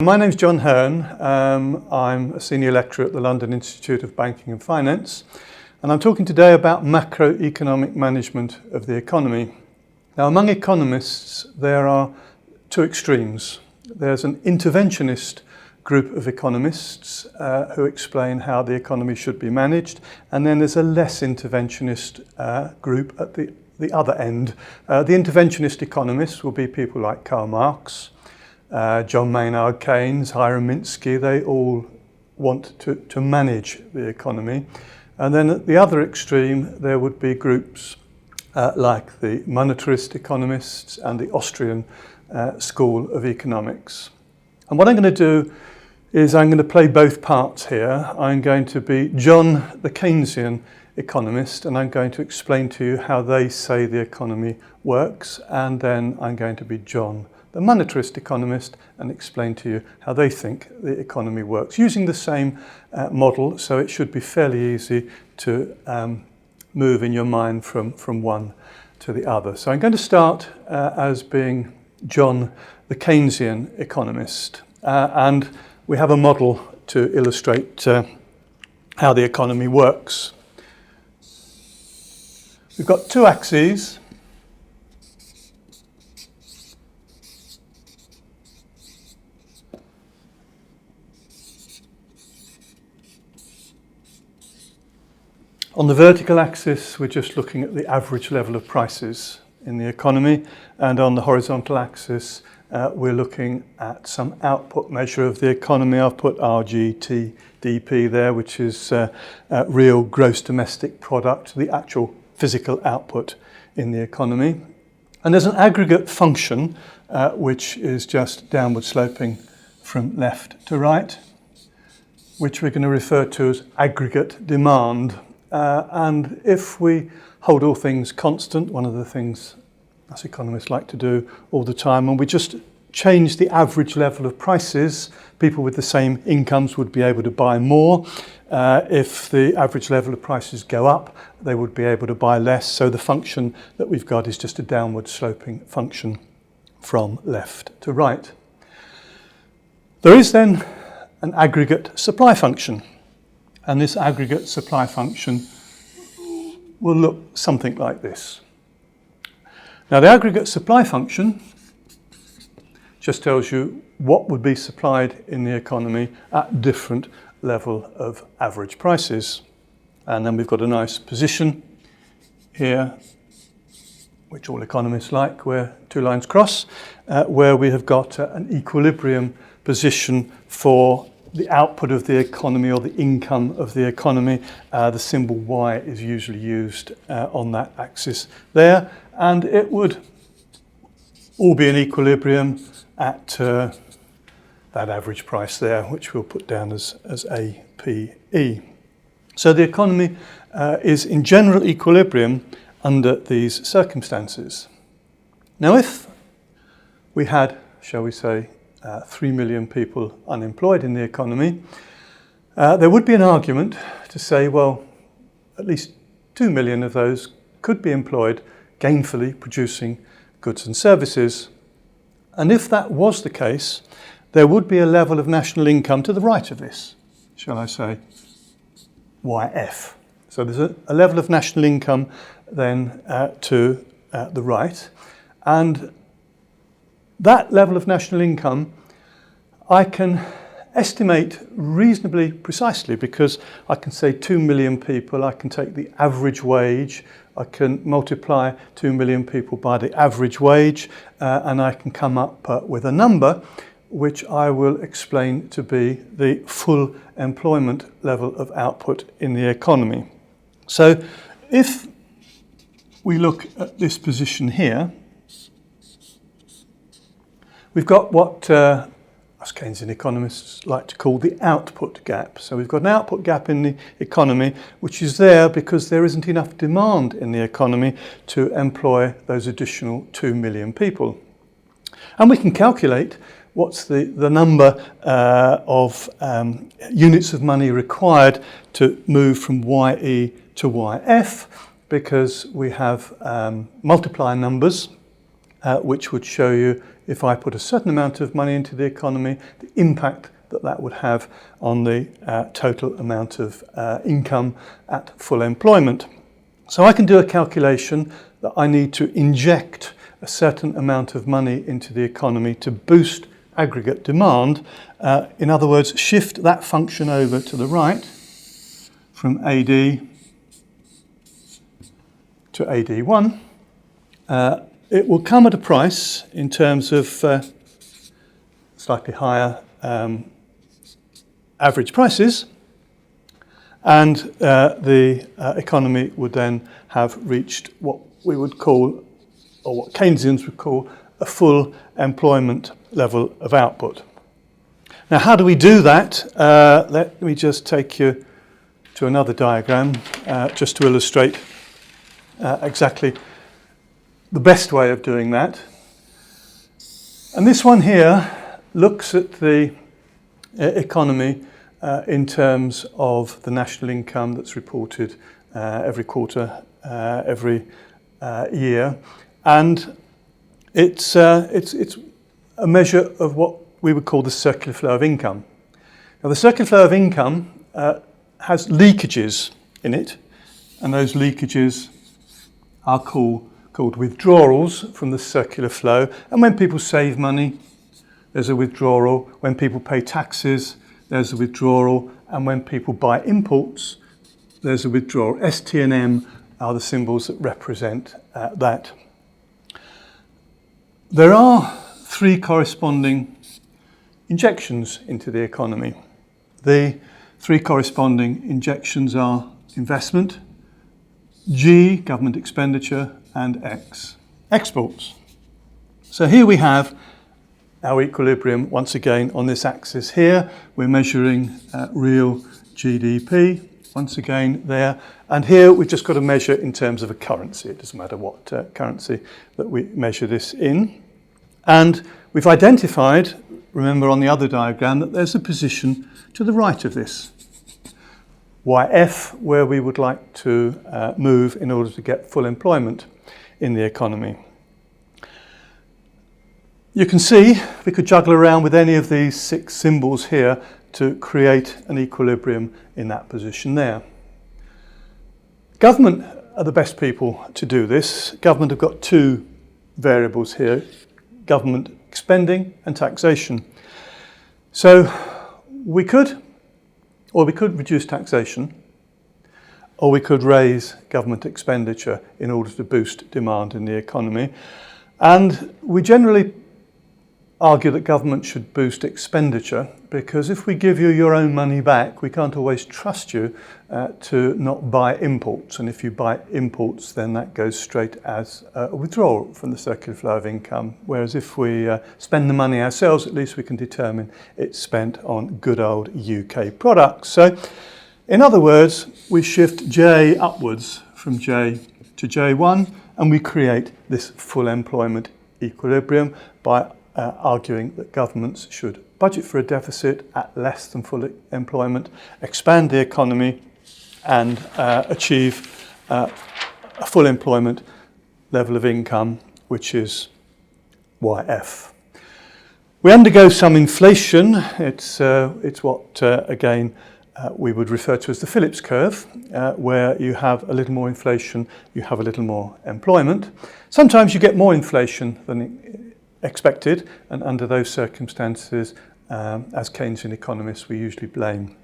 My name's John Hearn. I'm a senior lecturer at the London Institute of Banking and Finance, and I'm talking today about macroeconomic management of the economy. Now, among economists, there are two extremes. There's an interventionist group of economists who explain how the economy should be managed, and then there's a less interventionist group at the other end. The interventionist economists will be people like Karl Marx, John Maynard Keynes, Hiram Minsky. They all want to manage the economy. And then at the other extreme, there would be groups like the monetarist economists and the Austrian School of Economics. And what I'm going to do is I'm going to play both parts here. I'm going to be John, the Keynesian economist, and I'm going to explain to you how they say the economy works. And then I'm going to be John, the monetarist economist, and explain to you how they think the economy works, using the same model, so it should be fairly easy to move in your mind from one to the other. So I'm going to start as being John, the Keynesian economist, and we have a model to illustrate how the economy works. We've got two axes. On the vertical axis, we're just looking at the average level of prices in the economy, and on the horizontal axis, we're looking at some output measure of the economy. I've put RGTDP there, which is real gross domestic product, the actual physical output in the economy. And there's an aggregate function, which is just downward sloping from left to right, which we're going to refer to as aggregate demand. And if we hold all things constant, one of the things us economists like to do all the time, and we just change the average level of prices, people with the same incomes would be able to buy more. If the average level of prices go up, they would be able to buy less. So the function that we've got is just a downward sloping function from left to right. There is then an aggregate supply function. And this aggregate supply function will look something like this. Now, the aggregate supply function just tells you what would be supplied in the economy at different level of average prices. And then we've got a nice position here, which all economists like, where two lines cross, where we have got an equilibrium position for the output of the economy or the income of the economy. The symbol Y is usually used on that axis there, and it would all be in equilibrium at that average price there, which we'll put down as APE. So the economy is in general equilibrium under these circumstances. Now, if we had, shall we say, 3 million people unemployed in the economy, there would be an argument to say, well, at least 2 million of those could be employed gainfully producing goods and services. And if that was the case, there would be a level of national income to the right of this, shall I say, YF. So there's a level of national income then to the right. And that level of national income I can estimate reasonably precisely, because I can say 2 million people, I can take the average wage, I can multiply 2 million people by the average wage, and I can come up with a number which I will explain to be the full employment level of output in the economy. So if we look at this position here, we've got what us Keynesian economists like to call the output gap. So we've got an output gap in the economy, which is there because there isn't enough demand in the economy to employ those additional 2 million people. And we can calculate what's the number of units of money required to move from YE to YF, because we have multiplier numbers which would show you if I put a certain amount of money into the economy, the impact that would have on the total amount of income at full employment. So I can do a calculation that I need to inject a certain amount of money into the economy to boost aggregate demand. In other words, shift that function over to the right from AD to AD1. It will come at a price in terms of slightly higher average prices, and the economy would then have reached what we would call, or what Keynesians would call, a full employment level of output. Now, how do we do that? Let me just take you to another diagram just to illustrate exactly the best way of doing that. And this one here looks at the economy in terms of the national income that's reported every quarter, every year, and it's a measure of what we would call the circular flow of income. Now, the circular flow of income has leakages in it, and those leakages are called withdrawals from the circular flow. And when people save money, there's a withdrawal. When people pay taxes, there's a withdrawal. And when people buy imports, there's a withdrawal. ST and M are the symbols that represent that. There are three corresponding injections into the economy. The three corresponding injections are investment, G, government expenditure, and X, exports. So here we have our equilibrium once again on this axis here. We're measuring real GDP once again there. And here we've just got to measure in terms of a currency. It doesn't matter what currency that we measure this in. And we've identified, remember on the other diagram, that there's a position to the right of this, YF, where we would like to move in order to get full employment in the economy. You can see we could juggle around with any of these 6 symbols here to create an equilibrium in that position there. Government are the best people to do this. Government have got 2 variables here, government spending and taxation. So we could reduce taxation, or we could raise government expenditure in order to boost demand in the economy. And we generally argue that government should boost expenditure, because if we give you your own money back, we can't always trust you to not buy imports. And if you buy imports, then that goes straight as a withdrawal from the circular flow of income. Whereas if we spend the money ourselves, at least we can determine it's spent on good old UK products. So in other words, we shift J upwards from J to J1, and we create this full employment equilibrium by arguing that governments should budget for a deficit at less than full employment, expand the economy, and achieve a full employment level of income, which is YF. We undergo some inflation. It's what, again, we would refer to as the Phillips curve, where you have a little more inflation, you have a little more employment. Sometimes you get more inflation than expected, and under those circumstances, as Keynesian economists, we usually blame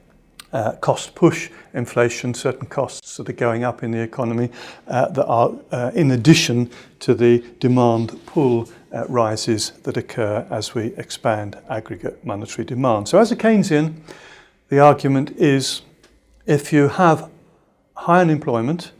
cost push inflation, certain costs that are going up in the economy that are in addition to the demand pull rises that occur as we expand aggregate monetary demand. So as a Keynesian, the argument is if you have high unemployment,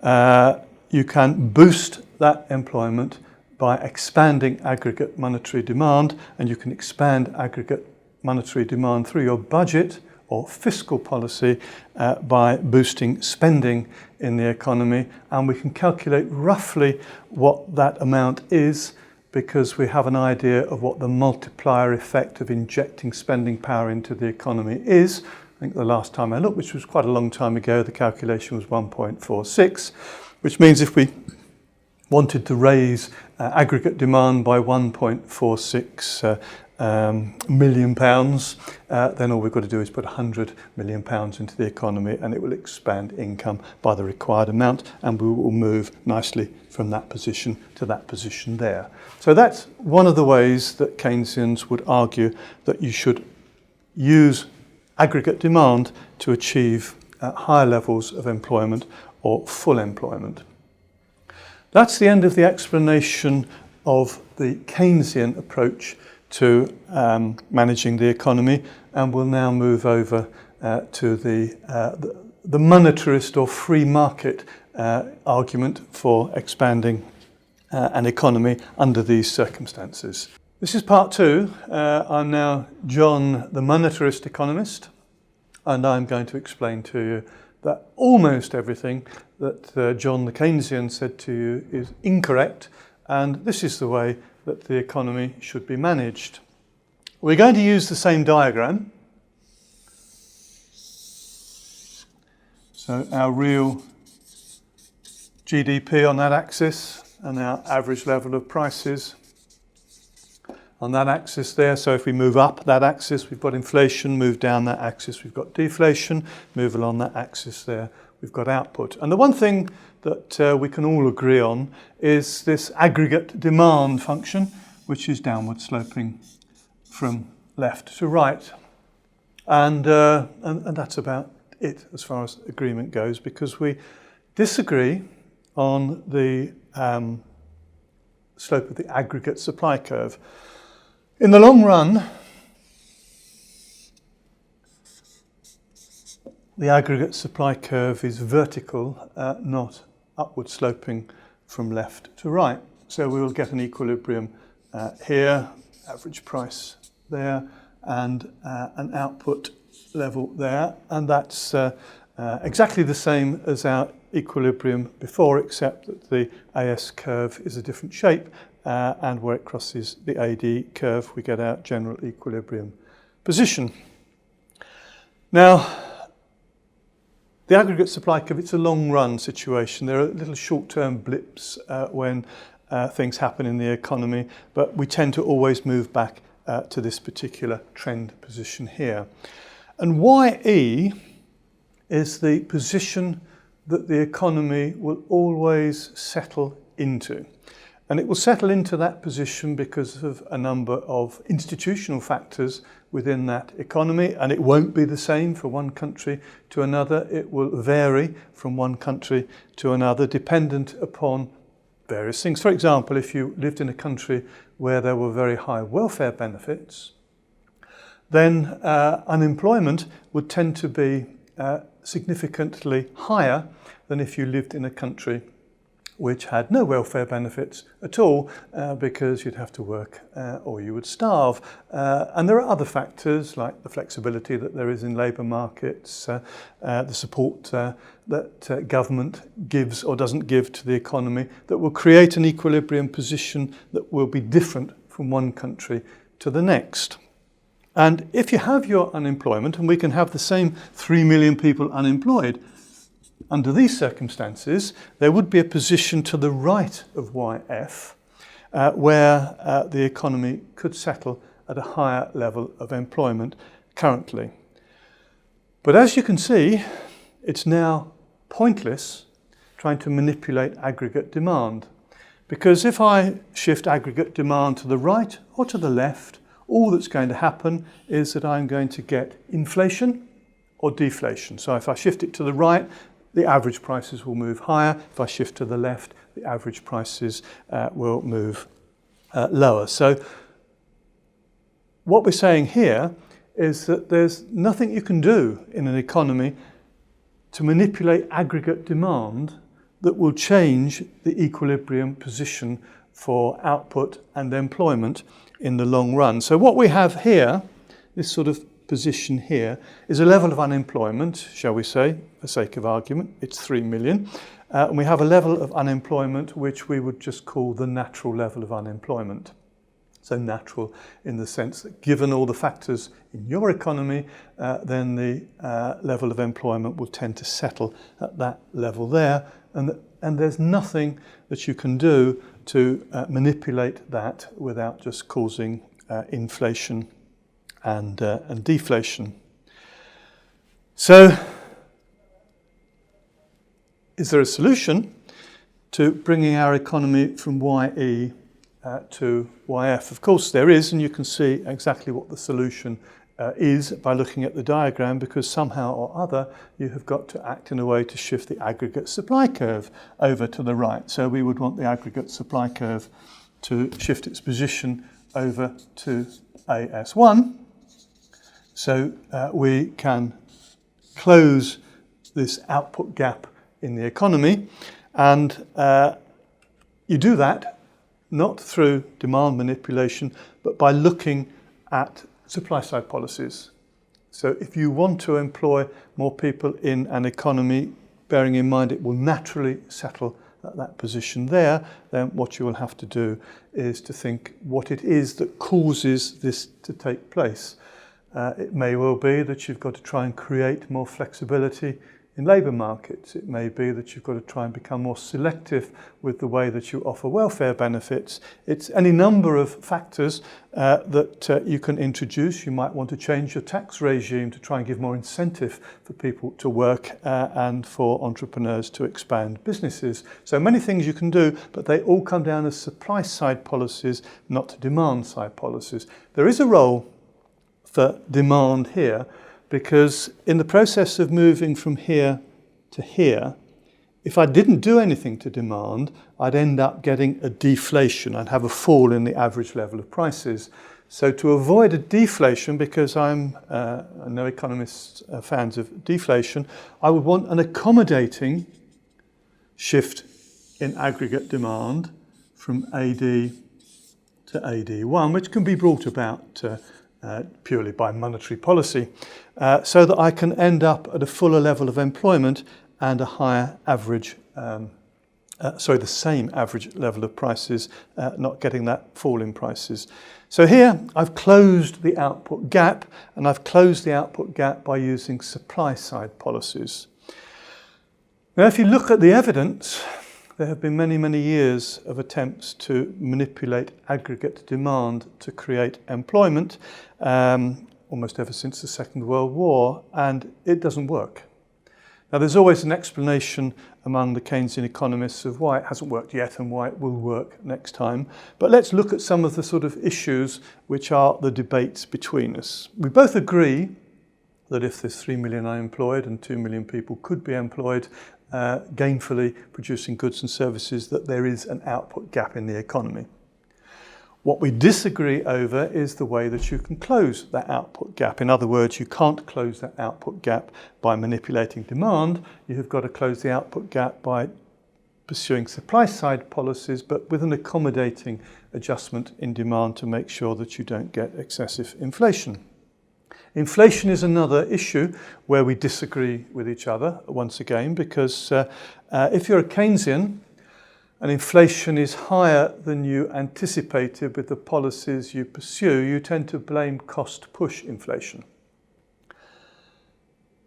you can boost that employment by expanding aggregate monetary demand, and you can expand aggregate monetary demand through your budget or fiscal policy by boosting spending in the economy. And we can calculate roughly what that amount is, because we have an idea of what the multiplier effect of injecting spending power into the economy is. I think the last time I looked, which was quite a long time ago, the calculation was 1.46, which means if we wanted to raise aggregate demand by 1.46 million pounds, then all we've got to do is put 100 million pounds into the economy and it will expand income by the required amount, and we will move nicely from that position to that position there. So that's one of the ways that Keynesians would argue that you should use aggregate demand to achieve higher levels of employment or full employment. That's the end of the explanation of the Keynesian approach to managing the economy, and we'll now move over to the monetarist or free market argument for expanding an economy under these circumstances. This is part two. I'm now John, the monetarist economist, and I'm going to explain to you that almost everything that John the Keynesian said to you is incorrect, and this is the way that the economy should be managed. We're going to use the same diagram. So our real GDP on that axis and our average level of prices on that axis there. So if we move up that axis, we've got inflation, move down that axis, we've got deflation, move along that axis there, we've got output. And the one thing that we can all agree on is this aggregate demand function, which is downward sloping from left to right. And that's about it as far as agreement goes, because we disagree on the slope of the aggregate supply curve. In the long run, the aggregate supply curve is vertical, not upward sloping from left to right. So we will get an equilibrium here, average price there, and an output level there. And that's exactly the same as our equilibrium before, except that the AS curve is a different shape, and where it crosses the AD curve, we get our general equilibrium position. Now, the aggregate supply curve, it's a long-run situation. There are little short-term blips when things happen in the economy, but we tend to always move back to this particular trend position here. And YE is the position that the economy will always settle into. And it will settle into that position because of a number of institutional factors within that economy, and it won't be the same for one country to another. It will vary from one country to another, dependent upon various things. For example, if you lived in a country where there were very high welfare benefits, then unemployment would tend to be significantly higher than if you lived in a country which had no welfare benefits at all, because you'd have to work or you would starve. And there are other factors like the flexibility that there is in labour markets, the support that government gives or doesn't give to the economy, that will create an equilibrium position that will be different from one country to the next. And if you have your unemployment, and we can have the same 3 million people unemployed, under these circumstances, there would be a position to the right of YF where the economy could settle at a higher level of employment currently. But as you can see, it's now pointless trying to manipulate aggregate demand, because if I shift aggregate demand to the right or to the left, all that's going to happen is that I'm going to get inflation or deflation. So if I shift it to the right, the average prices will move higher. If I shift to the left, the average prices will move lower. So what we're saying here is that there's nothing you can do in an economy to manipulate aggregate demand that will change the equilibrium position for output and employment in the long run. So what we have here, this sort of position here, is a level of unemployment, shall we say, for sake of argument, it's 3 million. And we have a level of unemployment which we would just call the natural level of unemployment. So natural in the sense that given all the factors in your economy, then the level of employment will tend to settle at that level there. And and there's nothing that you can do to manipulate that without just causing inflation and deflation. So, is there a solution to bringing our economy from YE to YF? Of course there is, and you can see exactly what the solution is by looking at the diagram, because somehow or other you have got to act in a way to shift the aggregate supply curve over to the right. So we would want the aggregate supply curve to shift its position over to AS1. So we can close this output gap in the economy, and you do that not through demand manipulation, but by looking at supply side policies. So if you want to employ more people in an economy, bearing in mind it will naturally settle at that position there, then what you will have to do is to think what it is that causes this to take place. It may well be that you've got to try and create more flexibility in labour markets. It may be that you've got to try and become more selective with the way that you offer welfare benefits. It's any number of factors that you can introduce. You might want to change your tax regime to try and give more incentive for people to work and for entrepreneurs to expand businesses. So many things you can do, but they all come down as supply side policies, not demand side policies. There is a role for demand here, because in the process of moving from here to here, if I didn't do anything to demand, I'd end up getting a deflation. I'd have a fall in the average level of prices. So to avoid a deflation, because I know economists are fans of deflation, I would want an accommodating shift in aggregate demand from AD to AD1, which can be brought about purely by monetary policy, so that I can end up at a fuller level of employment and a higher average, the same average level of prices, not getting that fall in prices. So here I've closed the output gap, and I've closed the output gap by using supply side policies. Now if you look at the evidence, there have been many, many years of attempts to manipulate aggregate demand to create employment, almost ever since the Second World War, and it doesn't work. Now there's always an explanation among the Keynesian economists of why it hasn't worked yet and why it will work next time. But let's look at some of the sort of issues which are the debates between us. We both agree that if there's 3 million unemployed and 2 million people could be employed, gainfully producing goods and services, that there is an output gap in the economy. What we disagree over is the way that you can close that output gap. In other words, you can't close that output gap by manipulating demand. You have got to close the output gap by pursuing supply side policies, but with an accommodating adjustment in demand to make sure that you don't get excessive inflation. Inflation is another issue where we disagree with each other once again, because if you're a Keynesian and inflation is higher than you anticipated with the policies you pursue, you tend to blame cost push inflation.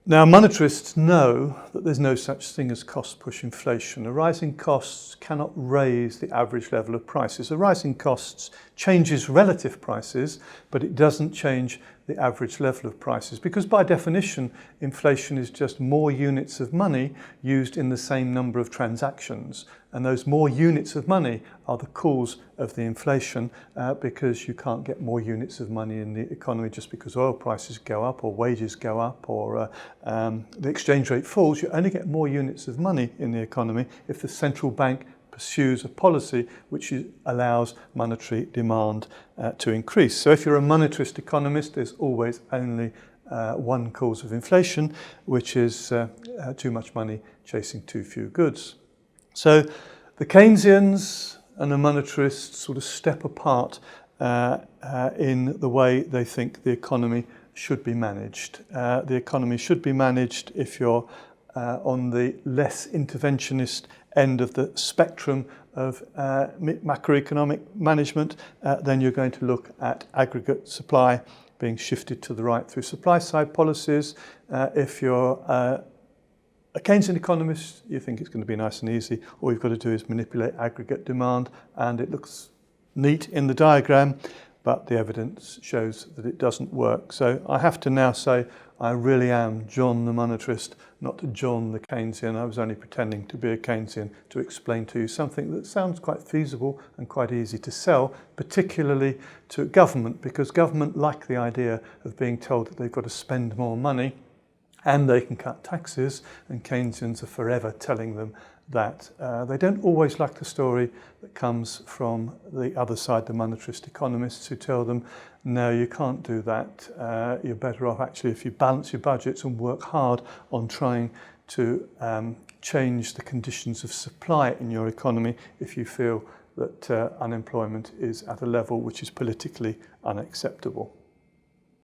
Now, monetarists know that there's no such thing as cost push inflation. A rising costs cannot raise the average level of prices. A rising costs changes relative prices, but it doesn't change the average level of prices, because by definition, inflation is just more units of money used in the same number of transactions. And those more units of money are the cause of the inflation, because you can't get more units of money in the economy just because oil prices go up or wages go up or the exchange rate falls. You only get more units of money in the economy if the central bank pursues a policy which allows monetary demand to increase. So if you're a monetarist economist, there's always only one cause of inflation, which is too much money chasing too few goods. So the Keynesians and the monetarists sort of step apart in the way they think the economy should be managed. The economy should be managed, if you're on the less interventionist end of the spectrum of macroeconomic management, then you're going to look at aggregate supply being shifted to the right through supply side policies. If you're a Keynesian economist, you think it's going to be nice and easy. All you've got to do is manipulate aggregate demand, and it looks neat in the diagram, but the evidence shows that it doesn't work. So I have to now say I really am John the monetarist, not John the Keynesian. I was only pretending to be a Keynesian to explain to you something that sounds quite feasible and quite easy to sell, particularly to government, because government like the idea of being told that they've got to spend more money and they can cut taxes, and Keynesians are forever telling them that they don't always like the story that comes from the other side, the monetarist economists, who tell them, no, you can't do that. You're better off actually if you balance your budgets and work hard on trying to change the conditions of supply in your economy if you feel that unemployment is at a level which is politically unacceptable.